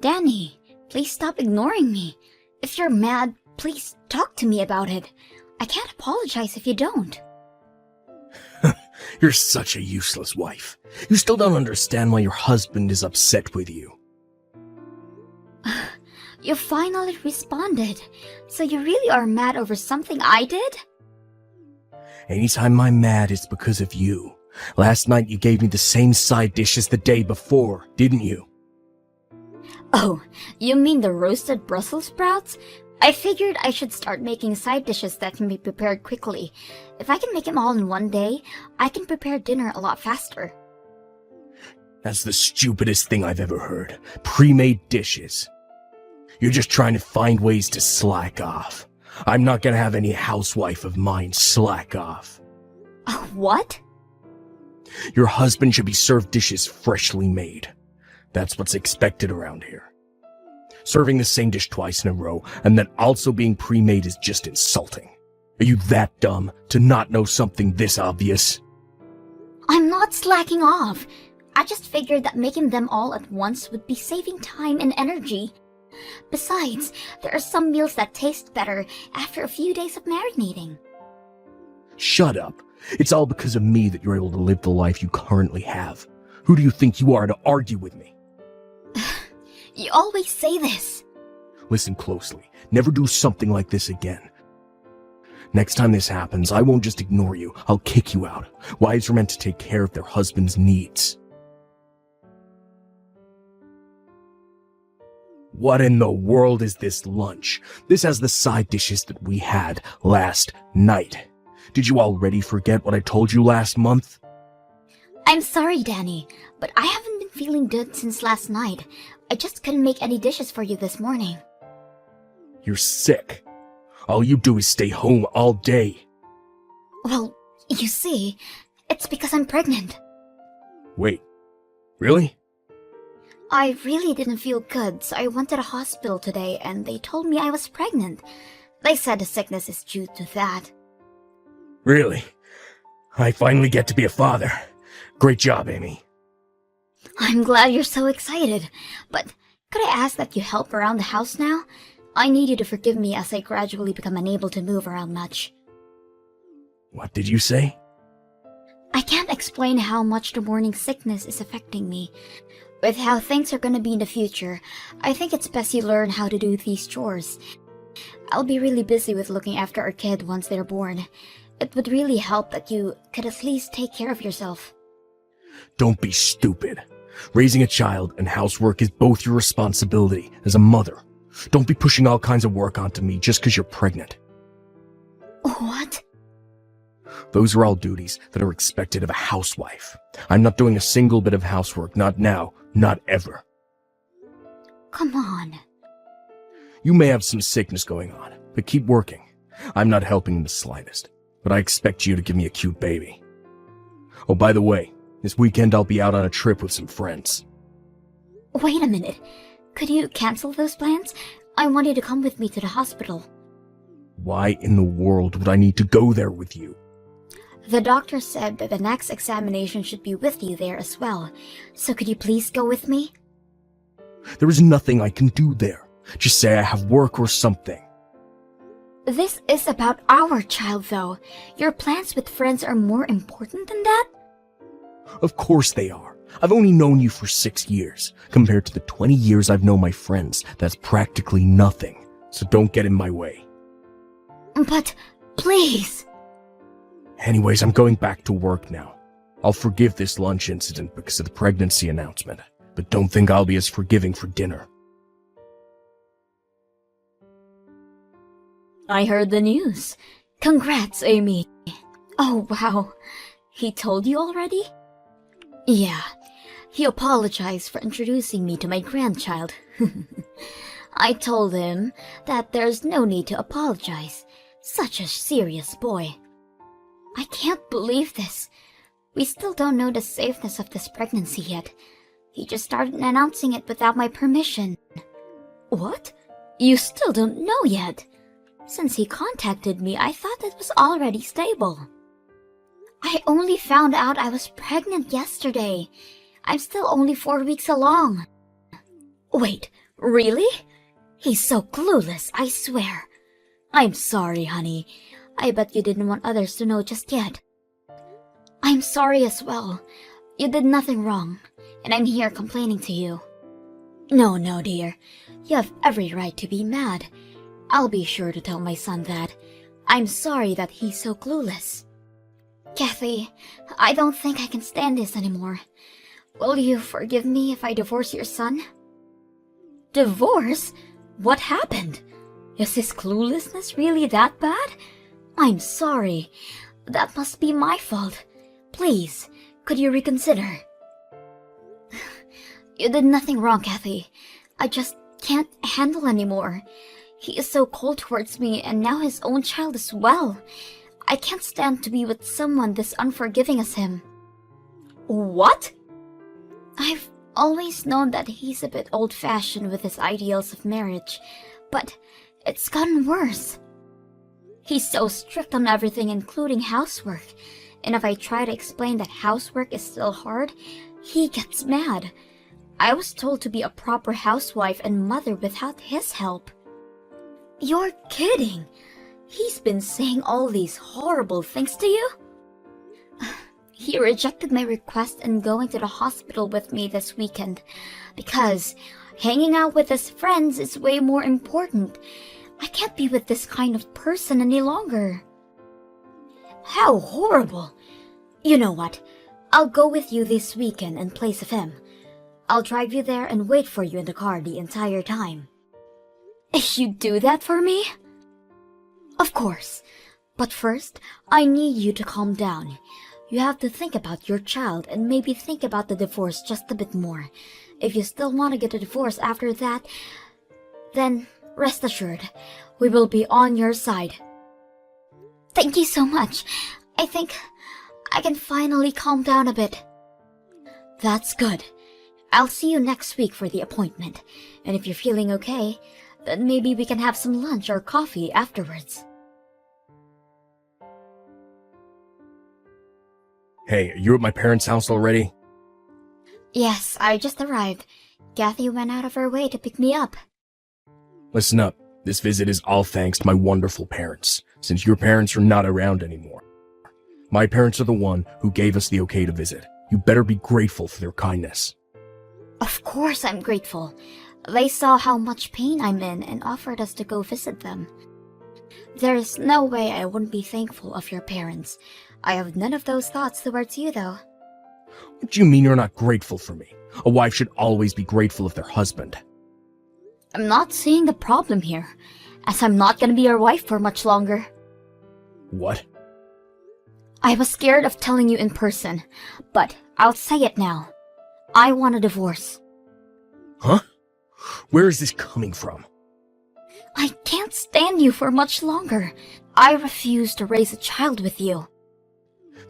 Danny, please stop ignoring me. If you're mad, please talk to me about it. I can't apologize if you don't. You're such a useless wife. You still don't understand why your husband is upset with you. You finally responded. So you really are mad over something I did? Anytime I'm mad, it's because of you. Last night you gave me the same side dish as the day before, didn't you? Oh, you mean the roasted Brussels sprouts? I figured I should start making side dishes that can be prepared quickly. If I can make them all in one day, I can prepare dinner a lot faster. That's the stupidest thing I've ever heard. Pre-made dishes. You're just trying to find ways to slack off. I'm not gonna have any housewife of mine slack off. What? Your husband should be served dishes freshly made. That's what's expected around here. Serving the same dish twice in a row and then also being pre-made is just insulting. Are you that dumb to not know something this obvious? I'm not slacking off. I just figured that making them all at once would be saving time and energy. Besides, there are some meals that taste better after a few days of marinating. Shut up. It's all because of me that you're able to live the life you currently have. Who do you think you are to argue with me? You always say this. Listen closely. Never do something like this again. Next time this happens, I won't just ignore you. I'll kick you out. Wives are meant to take care of their husband's needs. What in the world is this lunch? This has the side dishes that we had last night. Did you already forget what I told you last month? I'm sorry, Danny, but I haven't been feeling good since last night. I just couldn't make any dishes for you this morning. You're sick. All you do is stay home all day. Well, you see, it's because I'm pregnant. Wait, really? I really didn't feel good, so I went to the hospital today and they told me I was pregnant. They said the sickness is due to that. Really? I finally get to be a father. Great job, Amy. I'm glad you're so excited, but could I ask that you help around the house now? I need you to forgive me as I gradually become unable to move around much. What did you say? I can't explain how much the morning sickness is affecting me. With how things are gonna be in the future, I think it's best you learn how to do these chores. I'll be really busy with looking after our kid once they're born. It would really help that you could at least take care of yourself. Don't be stupid. Raising a child and housework is both your responsibility as a mother. Don't be pushing all kinds of work onto me just because you're pregnant. What? Those are all duties that are expected of a housewife. I'm not doing a single bit of housework, not now, not ever. Come on. You may have some sickness going on, but keep working. I'm not helping in the slightest, but I expect you to give me a cute baby. Oh, by the way, this weekend I'll be out on a trip with some friends. Wait a minute. Could you cancel those plans? I want you to come with me to the hospital. Why in the world would I need to go there with you? The doctor said that the next examination should be with you there as well. So could you please go with me? There is nothing I can do there. Just say I have work or something. This is about our child, though. Your plans with friends are more important than that? Of course they are. I've only known you for 6 years. Compared to the 20 years I've known my friends, that's practically nothing. So don't get in my way. But, please. Anyways, I'm going back to work now. I'll forgive this lunch incident because of the pregnancy announcement, but don't think I'll be as forgiving for dinner. I heard the news. Congrats, Amy. Oh, wow. He told you already? Yeah. He apologized for introducing me to my grandchild. I told him that there's no need to apologize. Such a serious boy. I can't believe this. We still don't know the safeness of this pregnancy yet. He just started announcing it without my permission. What? You still don't know yet? Since he contacted me, I thought it was already stable. I only found out I was pregnant yesterday. I'm still only 4 weeks along. Wait, Really? He's so clueless, I swear. I'm sorry, honey. I bet you didn't want others to know just yet. I'm sorry as well. You did nothing wrong, and I'm here complaining to you. No, dear. You have every right to be mad. I'll be sure to tell my son that. I'm sorry that he's so clueless. Kathy, I don't think I can stand this anymore. Will you forgive me if I divorce your son? Divorce? What happened? Is his cluelessness really that bad? I'm sorry. That must be my fault. Please, could you reconsider? You did nothing wrong, Kathy. I just can't handle anymore. He is so cold towards me, and now his own child as well. I can't stand to be with someone this unforgiving as him. What? I've always known that he's a bit old-fashioned with his ideals of marriage, but it's gotten worse. He's so strict on everything, including housework, and if I try to explain that housework is still hard, he gets mad. I was told to be a proper housewife and mother without his help. You're kidding! He's been saying all these horrible things to you? He rejected my request and going to the hospital with me this weekend because hanging out with his friends is way more important. I can't be with this kind of person any longer. How horrible! You know what? I'll go with you this weekend in place of him. I'll drive you there and wait for you in the car the entire time. You'd do that for me? Of course. But first, I need you to calm down. You have to think about your child and maybe think about the divorce just a bit more. If you still want to get a divorce after that, then rest assured, we will be on your side. Thank you so much. I think I can finally calm down a bit. That's good. I'll see you next week for the appointment, and if you're feeling okay, then maybe we can have some lunch or coffee afterwards. Hey, are you at my parents' house already? Yes, I just arrived. Kathy went out of her way to pick me up. Listen up. This visit is all thanks to my wonderful parents, since your parents are not around anymore. My parents are the one who gave us the okay to visit. You better be grateful for their kindness. Of course I'm grateful. They saw how much pain I'm in and offered us to go visit them. There is no way I wouldn't be thankful of your parents. I have none of those thoughts towards you, though. What do you mean you're not grateful for me? A wife should always be grateful of their husband. I'm not seeing the problem here, as I'm not gonna be your wife for much longer. What? I was scared of telling you in person, but I'll say it now. I want a divorce. Huh? Where is this coming from? I can't stand you for much longer. I refuse to raise a child with you.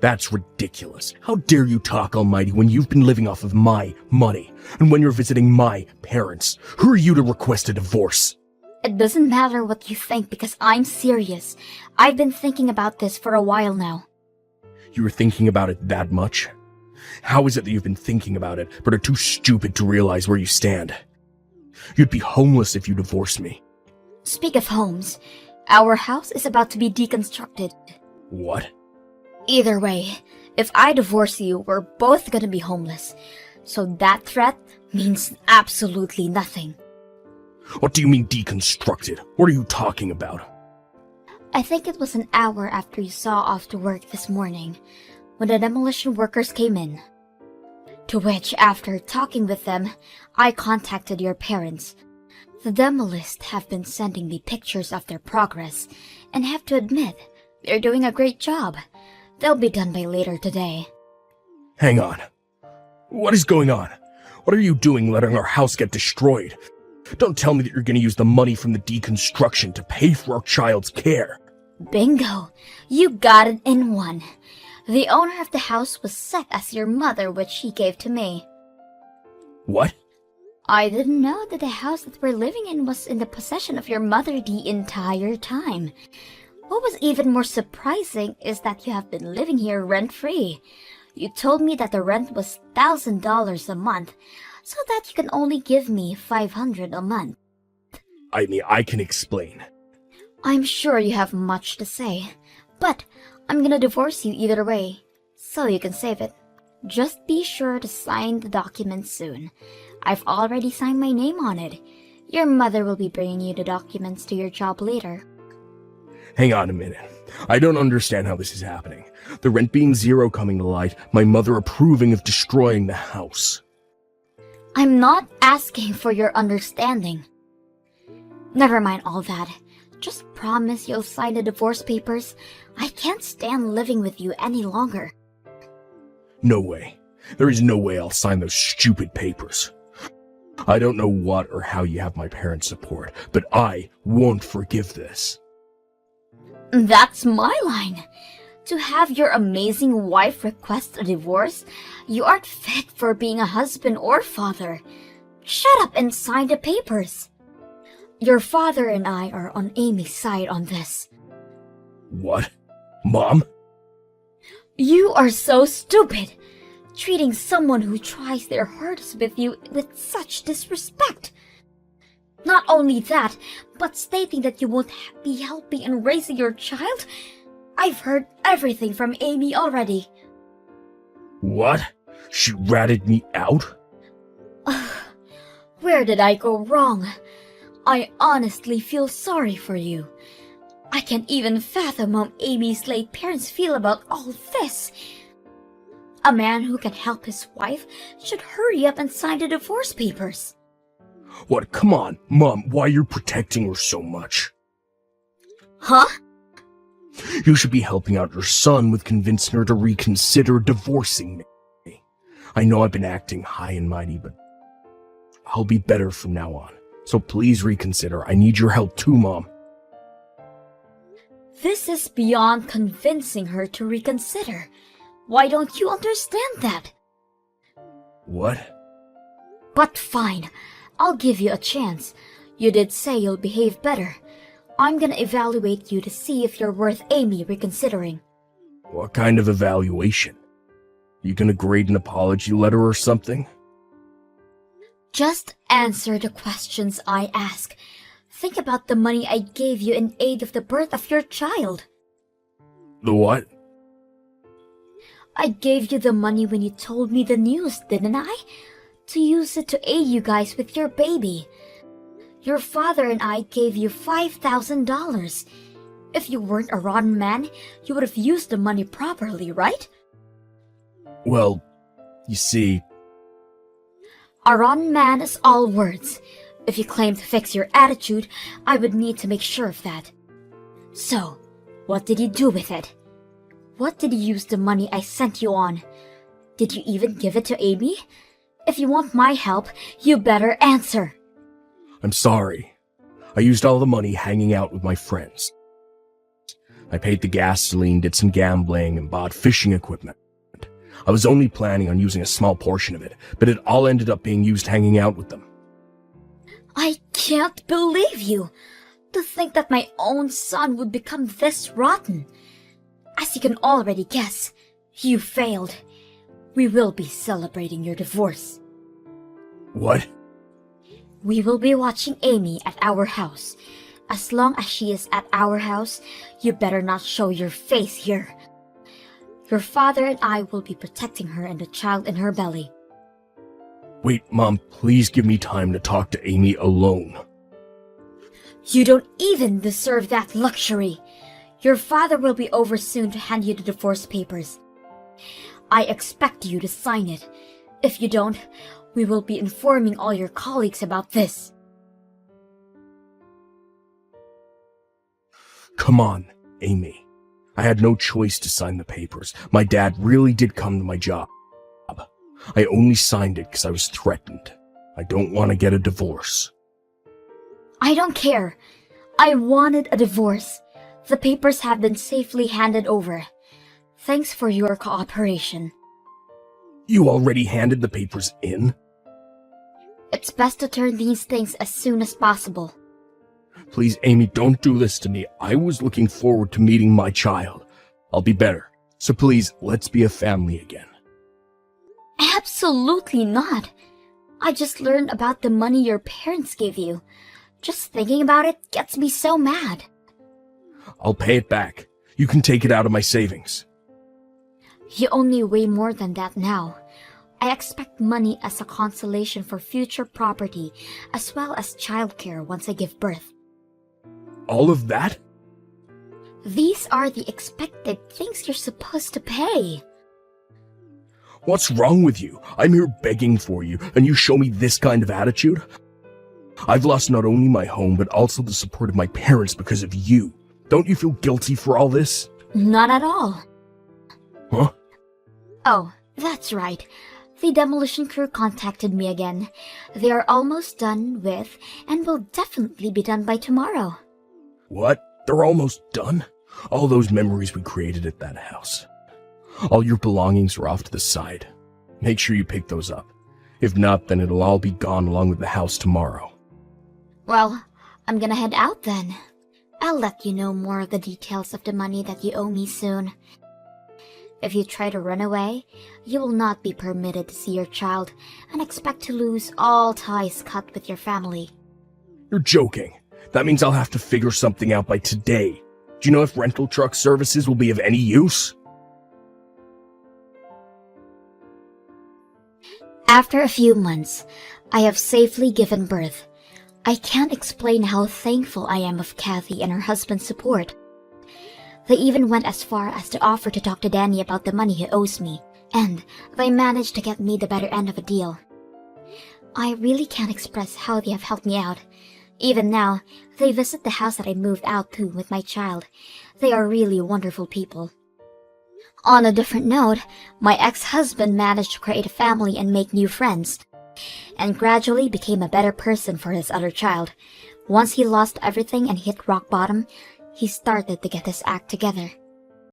That's ridiculous. How dare you talk, Almighty, when you've been living off of my money, and when you're visiting my parents? Who are you to request a divorce? It doesn't matter what you think because I'm serious. I've been thinking about this for a while now. You were thinking about it that much? How is it that you've been thinking about it, but are too stupid to realize where you stand? You'd be homeless if you divorced me. Speak of homes, our house is about to be deconstructed. What? Either way, if I divorce you, we're both gonna be homeless. So that threat means absolutely nothing. What do you mean deconstructed? What are you talking about? I think it was an hour after you saw off to work this morning, when the demolition workers came in. To which, after talking with them, I contacted your parents. The demolists have been sending me pictures of their progress, and have to admit, they're doing a great job. They'll be done by later today. Hang on. What is going on? What are you doing letting our house get destroyed? Don't tell me that you're going to use the money from the deconstruction to pay for our child's care. Bingo! You got it in one. The owner of the house was set as your mother, which she gave to me. What? I didn't know that the house that we're living in was in the possession of your mother the entire time. What was even more surprising is that you have been living here rent-free. You told me that the rent was $1,000 a month, so that you can only give me 500 a month. I mean, I can explain. I'm sure you have much to say, but I'm gonna divorce you either way, so you can save it. Just be sure to sign the document soon. I've already signed my name on it. Your mother will be bringing you the documents to your job later. Hang on a minute. I don't understand how this is happening. The rent being zero coming to light, my mother approving of destroying the house. I'm not asking for your understanding. Never mind all that. Just promise you'll sign the divorce papers. I can't stand living with you any longer. No way. There is no way I'll sign those stupid papers. I don't know what or how you have my parents' support, but I won't forgive this. That's my line. To have your amazing wife request a divorce, you aren't fit for being a husband or father. Shut up and sign the papers. Your father and I are on Amy's side on this. What? Mom? You are so stupid, treating someone who tries their hardest with you with such disrespect. Not only that, but stating that you won't be helping in raising your child. I've heard everything from Amy already. What? She ratted me out? Where did I go wrong? I honestly feel sorry for you. I can't even fathom how Amy's late parents feel about all this. A man who can help his wife should hurry up and sign the divorce papers. What? Come on, Mom, why you're protecting her so much? Huh? You should be helping out your son with convincing her to reconsider divorcing me. I know I've been acting high and mighty, but I'll be better from now on. So please reconsider. I need your help too, Mom. This is beyond convincing her to reconsider. Why don't you understand that? What? But fine, I'll give you a chance. You did say you'll behave better. I'm gonna evaluate you to see if you're worth Amy reconsidering. What kind of evaluation? You gonna grade an apology letter or something? Just answer the questions I ask. Think about the money I gave you in aid of the birth of your child. The what? I gave you the money when you told me the news, didn't I? To use it to aid you guys with your baby. Your father and I gave you $5,000. If you weren't a rotten man, you would have used the money properly, right? Well, you see... A rotten man is all words. If you claim to fix your attitude, I would need to make sure of that. So, what did you do with it? What did you use the money I sent you on? Did you even give it to Amy? If you want my help, you better answer. I'm sorry. I used all the money hanging out with my friends. I paid the gasoline, did some gambling, and bought fishing equipment. I was only planning on using a small portion of it, but it all ended up being used hanging out with them. I can't believe you! To think that my own son would become this rotten. As you can already guess, you failed. We will be celebrating your divorce. What? We will be watching Amy at our house. As long as she is at our house, you better not show your face here. Your father and I will be protecting her and the child in her belly. Wait, Mom, please give me time to talk to Amy alone. You don't even deserve that luxury. Your father will be over soon to hand you the divorce papers. I expect you to sign it. If you don't, we will be informing all your colleagues about this. Come on, Amy. I had no choice to sign the papers. My dad really did come to my job. I only signed it because I was threatened. I don't want to get a divorce. I don't care. I wanted a divorce. The papers have been safely handed over. Thanks for your cooperation. You already handed the papers in? It's best to turn these things as soon as possible. Please, Amy, don't do this to me. I was looking forward to meeting my child. I'll be better. So please, let's be a family again. Absolutely not. I just learned about the money your parents gave you. Just thinking about it gets me so mad. I'll pay it back. You can take it out of my savings. You owe me way more than that now. I expect money as a consolation for future property, as well as childcare once I give birth. All of that? These are the expected things you're supposed to pay. What's wrong with you? I'm here begging for you, and you show me this kind of attitude? I've lost not only my home, but also the support of my parents because of you. Don't you feel guilty for all this? Not at all. Huh? Oh, that's right. The demolition crew contacted me again. They are almost done with, and will definitely be done by tomorrow. What? They're almost done? All those memories we created at that house. All your belongings are off to the side. Make sure you pick those up. If not, then it'll all be gone along with the house tomorrow. Well, I'm gonna head out then. I'll let you know more of the details of the money that you owe me soon. If you try to run away, you will not be permitted to see your child and expect to lose all ties cut with your family. You're joking. That means I'll have to figure something out by today. Do you know if rental truck services will be of any use? After a few months, I have safely given birth. I can't explain how thankful I am of Kathy and her husband's support. They even went as far as to offer to talk to Danny about the money he owes me, and they managed to get me the better end of a deal. I really can't express how they have helped me out. Even now, they visit the house that I moved out to with my child. They are really wonderful people. On a different note, my ex-husband managed to create a family and make new friends, and gradually became a better person for his other child. Once he lost everything and hit rock bottom, he started to get his act together.